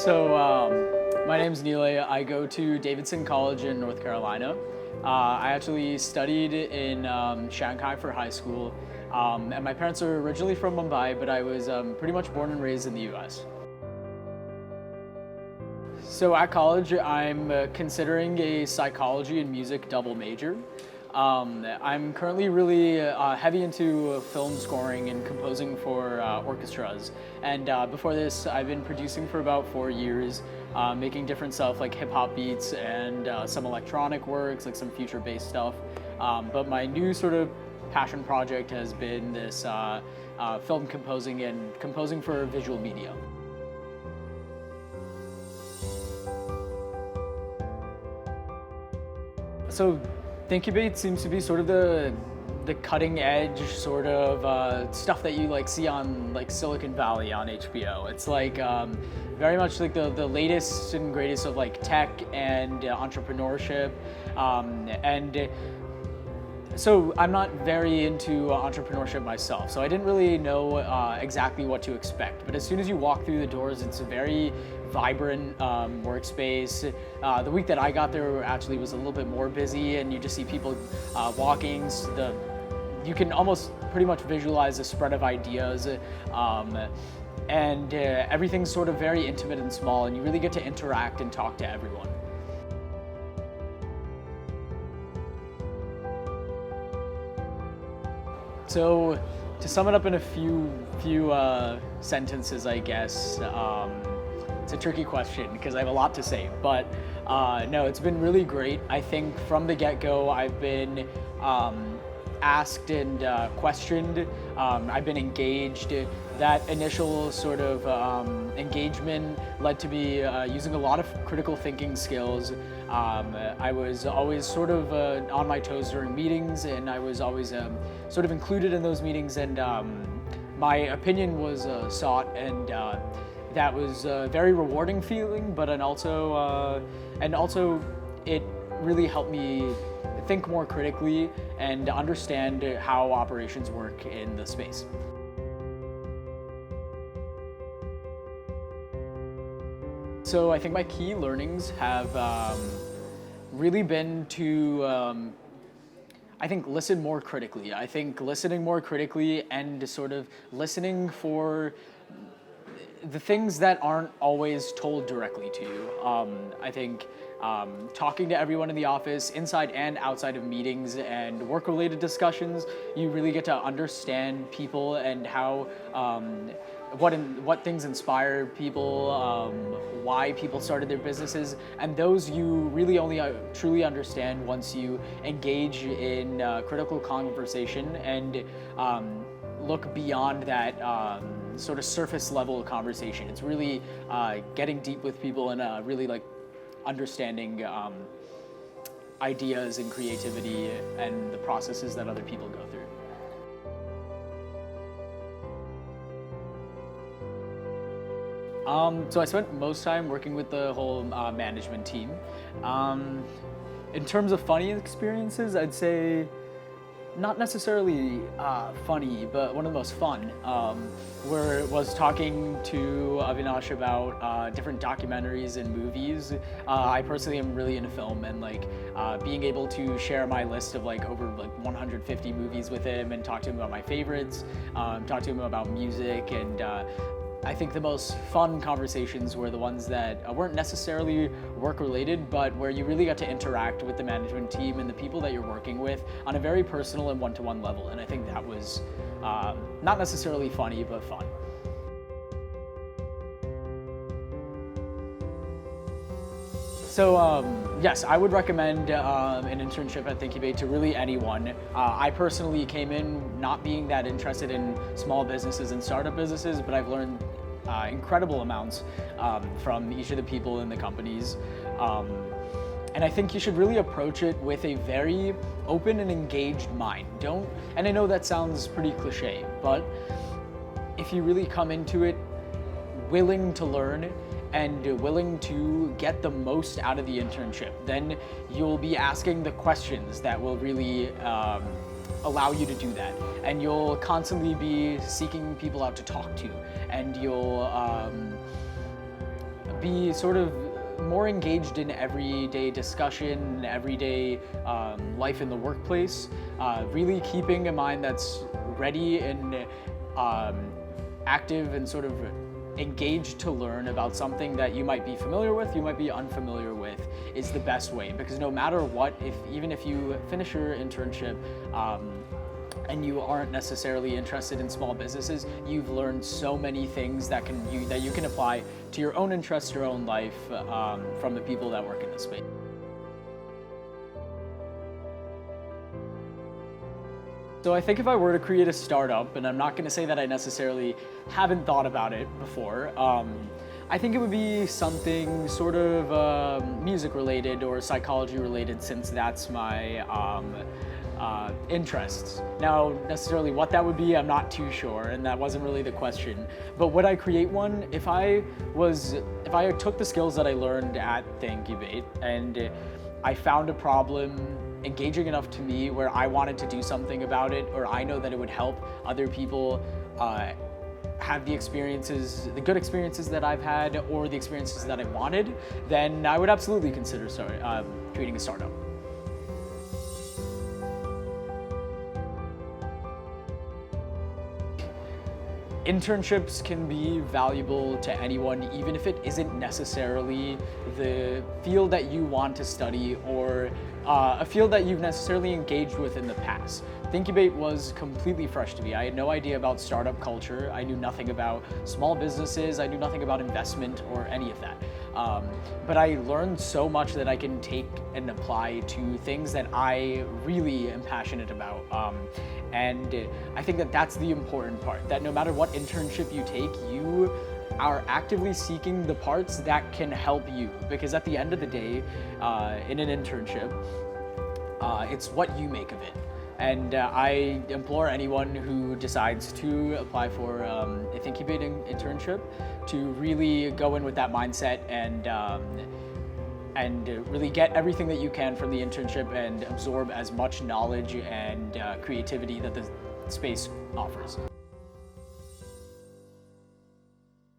My name's Nilay. I go to Davidson College in North Carolina. I actually studied in Shanghai for high school, and my parents are originally from Mumbai, but I was pretty much born and raised in the US. So at college, I'm considering a psychology and music double major. I'm currently really heavy into film scoring and composing for orchestras. And before this, I've been producing for about 4 years, making different stuff like hip hop beats and some electronic works, like some future-based stuff. But my new sort of passion project has been this film composing and composing for visual media. So thinQbate seems to be sort of the cutting edge sort of stuff that you like see on like Silicon Valley on HBO. It's like very much like the latest and greatest of like tech and entrepreneurship. So I'm not very into entrepreneurship myself, so I didn't really know exactly what to expect. But as soon as you walk through the doors, it's a very vibrant workspace. The week that I got there actually was a little bit more busy, and you just see people walking. You can almost pretty much visualize a spread of ideas, and everything's sort of very intimate and small, and you really get to interact and talk to everyone. So, to sum it up in a few sentences, I guess, it's a tricky question because I have a lot to say, but no, it's been really great. I think from the get-go, I've been asked and questioned. I've been engaged. That initial sort of engagement led to me using a lot of critical thinking skills. I was always sort of on my toes during meetings, and I was always sort of included in those meetings, and my opinion was sought, and that was a very rewarding feeling, but also it really helped me think more critically and understand how operations work in the space. So I think my key learnings have really been to I think listen more critically. I think listening more critically and sort of listening for the things that aren't always told directly to you. I think talking to everyone in the office, inside and outside of meetings and work-related discussions, you really get to understand people and how what things inspire people, why people started their businesses, and those you really only truly understand once you engage in critical conversation and look beyond that sort of surface level conversation. It's really getting deep with people and really like understanding ideas and creativity and the processes that other people go through. So I spent most time working with the whole management team. In terms of funny experiences, I'd say not necessarily funny, but one of the most fun, where it was talking to Avinash about different documentaries and movies. I personally am really into film, and like being able to share my list of like over like 150 movies with him and talk to him about my favorites, talk to him about music, and I think the most fun conversations were the ones that weren't necessarily work-related, but where you really got to interact with the management team and the people that you're working with on a very personal and one-to-one level. And I think that was not necessarily funny, but fun. So yes, I would recommend an internship at thinQbate to really anyone. I personally came in not being that interested in small businesses and startup businesses, but I've learned incredible amounts from each of the people in the companies. And I think you should really approach it with a very open and engaged mind. And I know that sounds pretty cliche, but if you really come into it willing to learn and willing to get the most out of the internship, then you'll be asking the questions that will really allow you to do that. And you'll constantly be seeking people out to talk to, and you'll be sort of more engaged in everyday discussion, everyday life in the workplace, really keeping a mind that's ready and active and sort of engaged to learn about something that you might be familiar with, you might be unfamiliar with, is the best way. Because no matter what, even if you finish your internship and you aren't necessarily interested in small businesses, you've learned so many things that you can apply to your own interests, your own life, from the people that work in this space. So I think if I were to create a startup, and I'm not going to say that I necessarily haven't thought about it before, I think it would be something sort of music related or psychology related, since that's my interests. Now, necessarily what that would be, I'm not too sure, and that wasn't really the question. But would I create one? If I took the skills that I learned at thinQbate and I found a problem engaging enough to me where I wanted to do something about it, or I know that it would help other people have the good experiences that I've had, or the experiences that I wanted, then I would absolutely consider creating a startup. Internships can be valuable to anyone, even if it isn't necessarily the field that you want to study or a field that you've necessarily engaged with in the past. thinQbate was completely fresh to me. I had no idea about startup culture. I knew nothing about small businesses. I knew nothing about investment or any of that. But I learned so much that I can take and apply to things that I really am passionate about. And I think that that's the important part, that no matter what internship you take, you are actively seeking the parts that can help you. Because at the end of the day, in an internship, it's what you make of it. And I implore anyone who decides to apply for a thinQbate internship to really go in with that mindset and really get everything that you can from the internship and absorb as much knowledge and creativity that the space offers.